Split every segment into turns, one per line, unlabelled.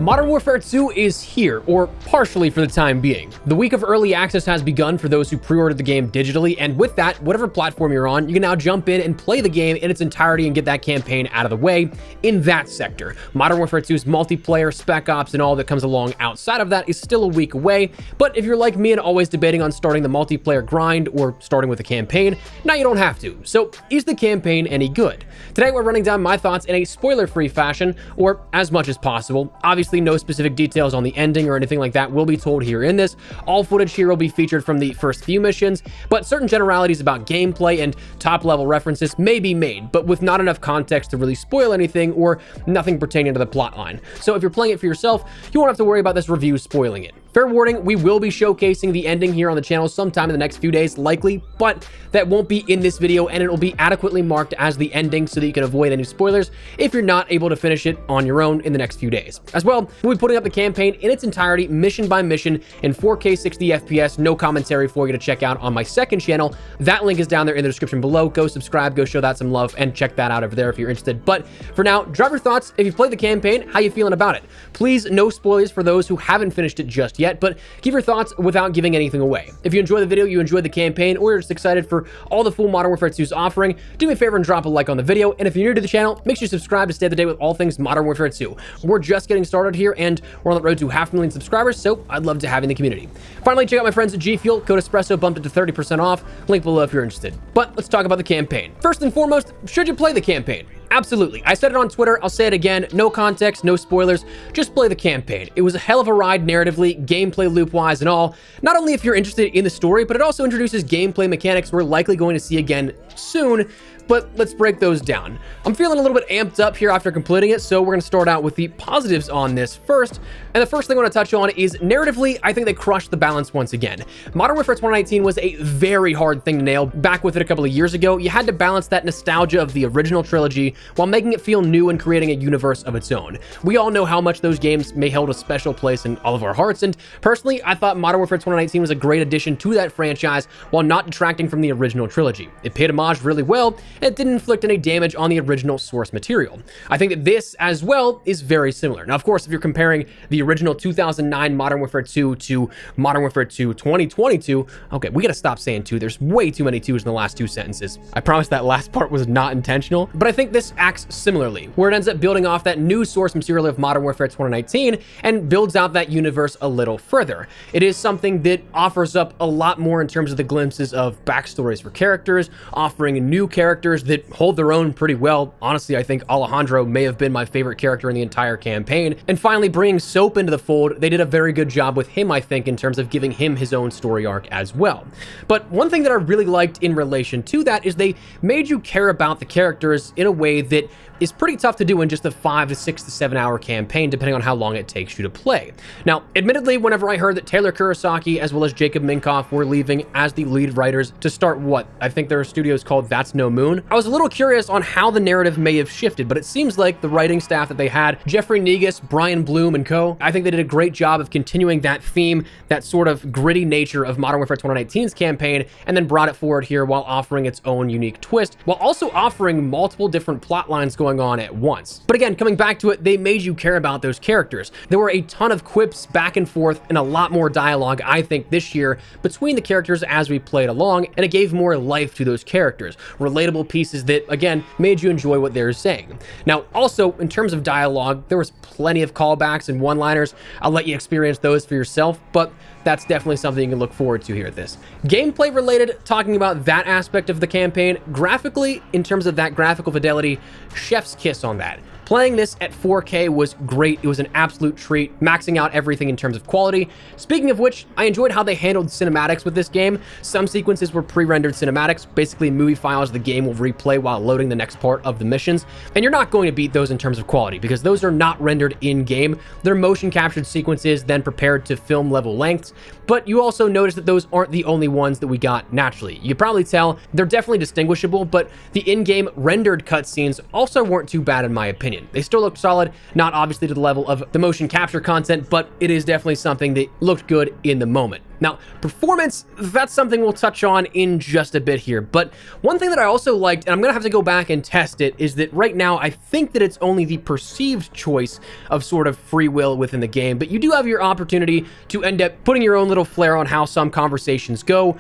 Modern Warfare 2 is here, or partially for the time being. The week of early access has begun for those who pre-ordered the game digitally, and with that, whatever platform you're on, you can now jump in and play the game in its entirety and get that campaign out of the way in that sector. Modern Warfare 2's multiplayer, spec ops, and all that comes along outside of that is still a week away, but if you're like me and always debating on starting the multiplayer grind or starting with a campaign, now you don't have to. So is the campaign any good? Today we're running down my thoughts in a spoiler-free fashion, or as much as possible. Obviously, no specific details on the ending or anything like that will be told here in this. All footage here will be featured from the first few missions, but certain generalities about gameplay and top-level references may be made, but with not enough context to really spoil anything or nothing pertaining to the plotline. So if you're playing it for yourself, you won't have to worry about this review spoiling it. Fair warning, we will be showcasing the ending here on the channel sometime in the next few days, likely, but that won't be in this video, and it will be adequately marked as the ending so that you can avoid any spoilers if you're not able to finish it on your own in the next few days. As well, we'll be putting up the campaign in its entirety, mission by mission, in 4K 60 FPS, no commentary for you to check out on my second channel. That link is down there in the description below. Go subscribe, go show that some love, and check that out over there if you're interested. But for now, drop your thoughts. If you've played the campaign, how you feeling about it? Please, no spoilers for those who haven't finished it just yet, but give your thoughts without giving anything away. If you enjoy the video, you enjoyed the campaign, or you're just excited for all the full Modern Warfare 2's offering, do me a favor and drop a like on the video. And if you're new to the channel, make sure you subscribe to stay up to date with all things Modern Warfare 2. We're just getting started here, and we're on the road to 500,000 subscribers, so I'd love to have you in the community. Finally, check out my friends at G Fuel. Code Espresso bumped it to 30% off. Link below if you're interested. But let's talk about the campaign. First and foremost, should you play the campaign? Absolutely. I said it on Twitter, I'll say it again, no context, no spoilers, just play the campaign. It was a hell of a ride narratively, gameplay loop-wise and all. Not only if you're interested in the story, but it also introduces gameplay mechanics we're likely going to see again soon, but let's break those down. I'm feeling a little bit amped up here after completing it, so we're going to start out with the positives on this first. And the first thing I want to touch on is narratively, I think they crushed the balance once again. Modern Warfare 2019 was a very hard thing to nail. Back with it a couple of years ago, you had to balance that nostalgia of the original trilogy while making it feel new and creating a universe of its own. We all know how much those games may hold a special place in all of our hearts, and personally, I thought Modern Warfare 2019 was a great addition to that franchise while not detracting from the original trilogy. It paid homage really well, and it didn't inflict any damage on the original source material. I think that this, as well, is very similar. Now, of course, if you're comparing the original 2009 Modern Warfare 2 to Modern Warfare 2 2022, okay, we gotta stop saying 2. There's way too many 2s in the last 2 sentences. I promise that last part was not intentional, but I think this acts similarly, where it ends up building off that new source material of Modern Warfare 2019 and builds out that universe a little further. It is something that offers up a lot more in terms of the glimpses of backstories for characters, offering new characters that hold their own pretty well. Honestly, I think Alejandro may have been my favorite character in the entire campaign. And finally, bringing Soap into the fold, they did a very good job with him, I think, in terms of giving him his own story arc as well. But one thing that I really liked in relation to that is they made you care about the characters in a way that is pretty tough to do in just a 5 to 6 to 7 hour campaign, depending on how long it takes you to play. Now, admittedly, whenever I heard that Taylor Kurosaki as well as Jacob Minkoff were leaving as the lead writers to start what I think their studio is called That's No Moon, I was a little curious on how the narrative may have shifted, but it seems like the writing staff that they had, Jeffrey Negus, Brian Bloom, and co., I think they did a great job of continuing that theme, that sort of gritty nature of Modern Warfare 2019's campaign, and then brought it forward here while offering its own unique twist, while also offering multiple different plot lines going on at once. But again, coming back to it, they made you care about those characters. There were a ton of quips back and forth and a lot more dialogue, I think, this year between the characters as we played along, and it gave more life to those characters. Relatable pieces that, again, made you enjoy what they were saying. Now, also, in terms of dialogue, there was plenty of callbacks and one-liners. I'll let you experience those for yourself, but that's definitely something you can look forward to here at this. Gameplay related, talking about that aspect of the campaign, graphically, in terms of that graphical fidelity, chef's kiss on that. Playing this at 4K was great. It was an absolute treat, maxing out everything in terms of quality. Speaking of which, I enjoyed how they handled cinematics with this game. Some sequences were pre-rendered cinematics, basically movie files the game will replay while loading the next part of the missions. And you're not going to beat those in terms of quality because those are not rendered in-game. They're motion captured sequences, then prepared to film level lengths. But you also notice that those aren't the only ones that we got naturally. You can probably tell they're definitely distinguishable, but the in-game rendered cutscenes also weren't too bad in my opinion. opinion. They still looked solid, not obviously to the level of the motion capture content, but it is definitely something that looked good in the moment. Now, performance, that's something we'll touch on in just a bit here, but one thing that I also liked, and I'm gonna have to go back and test it, is that right now I think that it's only the perceived choice of sort of free will within the game, but you do have your opportunity to end up putting your own little flair on how some conversations go.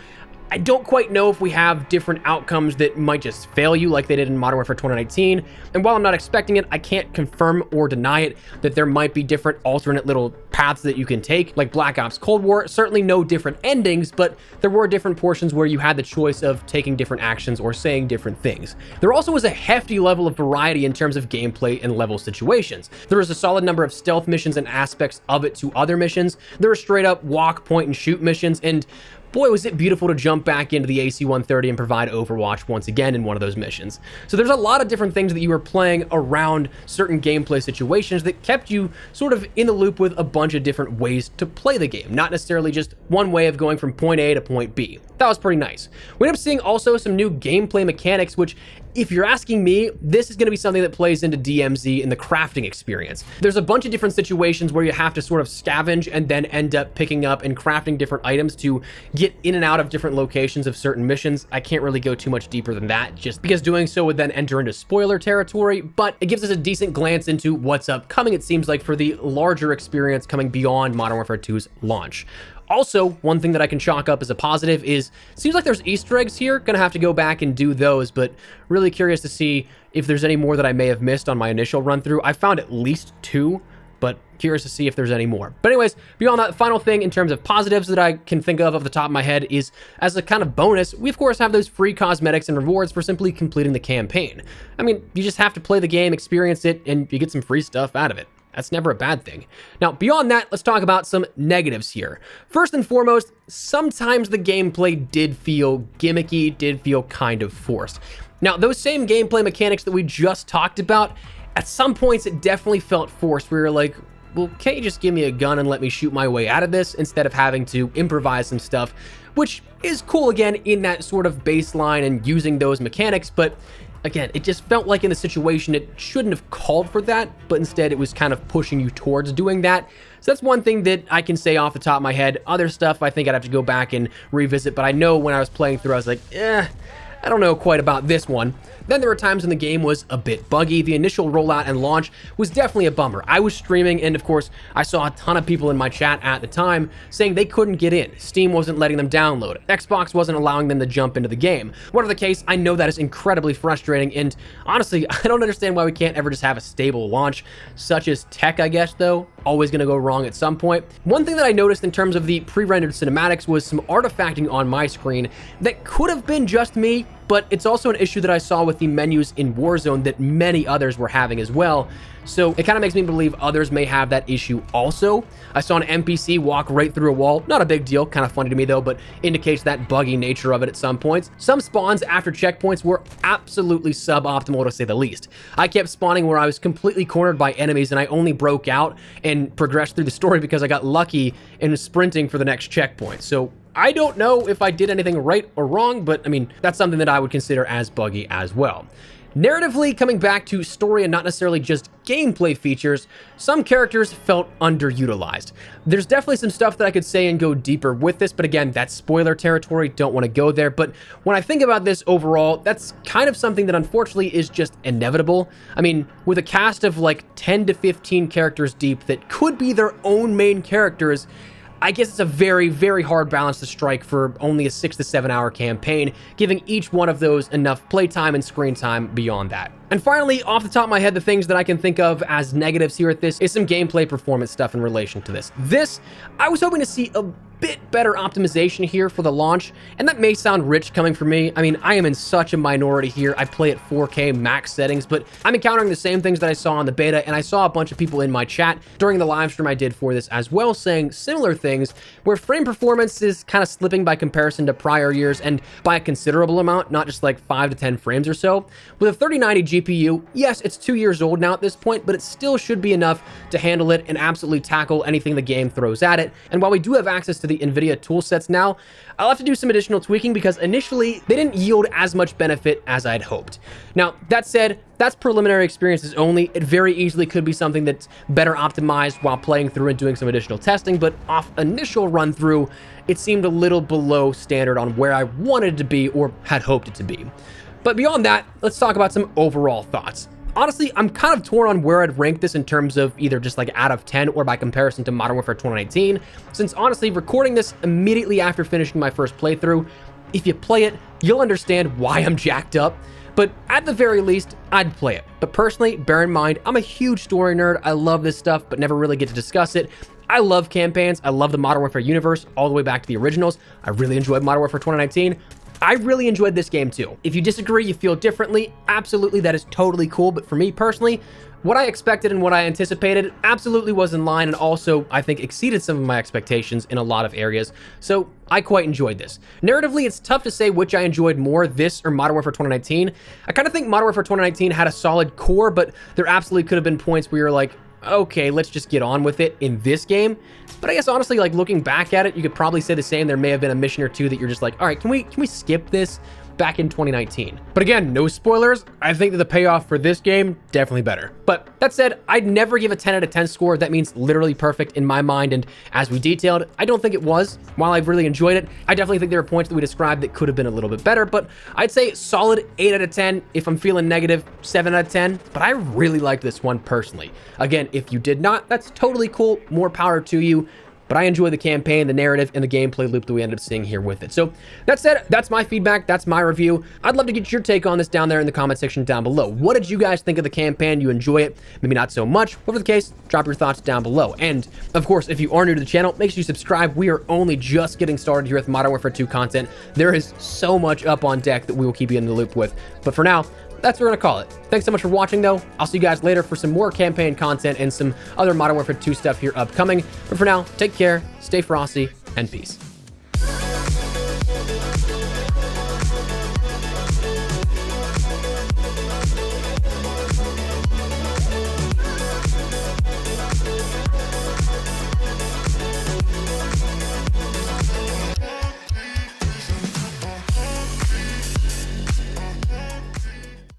I don't quite know if we have different outcomes that might just fail you like they did in Modern Warfare 2019. And while I'm not expecting it, I can't confirm or deny it that there might be different alternate little paths that you can take, like Black Ops Cold War. Certainly no different endings, but there were different portions where you had the choice of taking different actions or saying different things. There also was a hefty level of variety in terms of gameplay and level situations. There was a solid number of stealth missions and aspects of it to other missions. There were straight up walk, point, and shoot missions, and boy, was it beautiful to jump back into the AC-130 and provide Overwatch once again in one of those missions. So there's a lot of different things that you were playing around certain gameplay situations that kept you sort of in the loop with a bunch of different ways to play the game, not necessarily just one way of going from point A to point B. That was pretty nice. We ended up seeing also some new gameplay mechanics, which, if you're asking me, this is going to be something that plays into DMZ in the crafting experience. There's a bunch of different situations where you have to sort of scavenge and then end up picking up and crafting different items to get in and out of different locations of certain missions. I can't really go too much deeper than that, just because doing so would then enter into spoiler territory, but it gives us a decent glance into what's upcoming, it seems like, for the larger experience coming beyond Modern Warfare 2's launch. Also, one thing that I can chalk up as a positive is, it seems like there's Easter eggs here. Gonna have to go back and do those, but really curious to see if there's any more that I may have missed on my initial run through. I found at least 2, but curious to see if there's any more. But anyways, beyond that, final thing in terms of positives that I can think of off the top of my head is, as a kind of bonus, we of course have those free cosmetics and rewards for simply completing the campaign. I mean, you just have to play the game, experience it, and you get some free stuff out of it. That's never a bad thing. Now, beyond that, let's talk about some negatives here. First and foremost, sometimes the gameplay did feel gimmicky, did feel kind of forced. Now, those same gameplay mechanics that we just talked about, at some points it definitely felt forced. We were like, well, can't you just give me a gun and let me shoot my way out of this instead of having to improvise some stuff, which is cool again in that sort of baseline and using those mechanics, but again, it just felt like in the situation it shouldn't have called for that, but instead it was kind of pushing you towards doing that. So that's one thing that I can say off the top of my head. Other stuff I think I'd have to go back and revisit, but I know when I was playing through I was like, I don't know quite about this one. Then there were times when the game was a bit buggy. The initial rollout and launch was definitely a bummer. I was streaming, and of course, I saw a ton of people in my chat at the time saying they couldn't get in. Steam wasn't letting them download it. Xbox wasn't allowing them to jump into the game. Whatever the case, I know that is incredibly frustrating, and honestly, I don't understand why we can't ever just have a stable launch. Such as tech, I guess, though. Always gonna go wrong at some point. One thing that I noticed in terms of the pre-rendered cinematics was some artifacting on my screen that could have been just me, but it's also an issue that I saw with the menus in Warzone that many others were having as well. So it kind of makes me believe others may have that issue also. I saw an NPC walk right through a wall. Not a big deal, kind of funny to me though, but indicates that buggy nature of it at some points. Some spawns after checkpoints were absolutely suboptimal to say the least. I kept spawning where I was completely cornered by enemies and I only broke out and progressed through the story because I got lucky and was sprinting for the next checkpoint. So I don't know if I did anything right or wrong, but I mean, that's something that I would consider as buggy as well. Narratively, coming back to story and not necessarily just gameplay features, some characters felt underutilized. There's definitely some stuff that I could say and go deeper with this, but again, that's spoiler territory, don't want to go there. But when I think about this overall, that's kind of something that unfortunately is just inevitable. I mean, with a cast of like 10 to 15 characters deep that could be their own main characters, I guess it's a very, very hard balance to strike for only a 6 to 7 hour campaign, giving each one of those enough playtime and screen time beyond that. And finally, off the top of my head, the things that I can think of as negatives here at this is some gameplay performance stuff in relation to this. I was hoping to see a bit better optimization here for the launch, and that may sound rich coming from me. I mean, I am in such a minority here. I play at 4K max settings, but I'm encountering the same things that I saw on the beta, and I saw a bunch of people in my chat during the live stream I did for this as well saying similar things, where frame performance is kind of slipping by comparison to prior years and by a considerable amount, not just like 5 to 10 frames or so. With a 3090 GPU, yes, it's 2 years old now at this point, but it still should be enough to handle it and absolutely tackle anything the game throws at it. And while we do have access to to the NVIDIA toolsets now, I'll have to do some additional tweaking because initially they didn't yield as much benefit as I'd hoped. Now, that said, that's preliminary experiences only. It very easily could be something that's better optimized while playing through and doing some additional testing, but off initial run through, it seemed a little below standard on where I wanted it to be or had hoped it to be. But beyond that, let's talk about some overall thoughts. Honestly, I'm kind of torn on where I'd rank this in terms of either just like out of 10 or by comparison to Modern Warfare 2019, since honestly, recording this immediately after finishing my first playthrough, if you play it, you'll understand why I'm jacked up. But at the very least, I'd play it. But personally, bear in mind, I'm a huge story nerd. I love this stuff, but never really get to discuss it. I love campaigns. I love the Modern Warfare universe all the way back to the originals. I really enjoyed Modern Warfare 2019. I really enjoyed this game too. If you disagree, you feel differently, absolutely, that is totally cool. But for me personally, what I expected and what I anticipated absolutely was in line, and also I think exceeded some of my expectations in a lot of areas. So I quite enjoyed this. Narratively, it's tough to say which I enjoyed more, this or Modern Warfare 2019. I kind of think Modern Warfare 2019 had a solid core, but there absolutely could have been points where you're like, okay, let's just get on with it in this game. But I guess honestly, like looking back at it, you could probably say the same. There may have been a mission or two that you're just like, all right, can we skip this back in 2019? But again, no spoilers. I think that the payoff for this game, definitely better. But that said, I'd never give a 10 out of 10 score. That means literally perfect in my mind. And as we detailed, I don't think it was. While I've really enjoyed it, I definitely think there are points that we described that could have been a little bit better, but I'd say solid 8 out of 10. If I'm feeling negative, 7 out of 10. But I really liked this one personally. Again, if you did not, that's totally cool. More power to you. But I enjoy the campaign, the narrative, and the gameplay loop that we ended up seeing here with it. So that said, that's my feedback. That's my review. I'd love to get your take on this down there in the comment section down below. What did you guys think of the campaign? You enjoy it? Maybe not so much. Whatever the case, drop your thoughts down below. And of course, if you are new to the channel, make sure you subscribe. We are only just getting started here with Modern Warfare 2 content. There is so much up on deck that we will keep you in the loop with. But for now, that's what we're gonna call it. Thanks so much for watching though. I'll see you guys later for some more campaign content and some other Modern Warfare 2 stuff here upcoming. But for now, take care, stay frosty, and peace.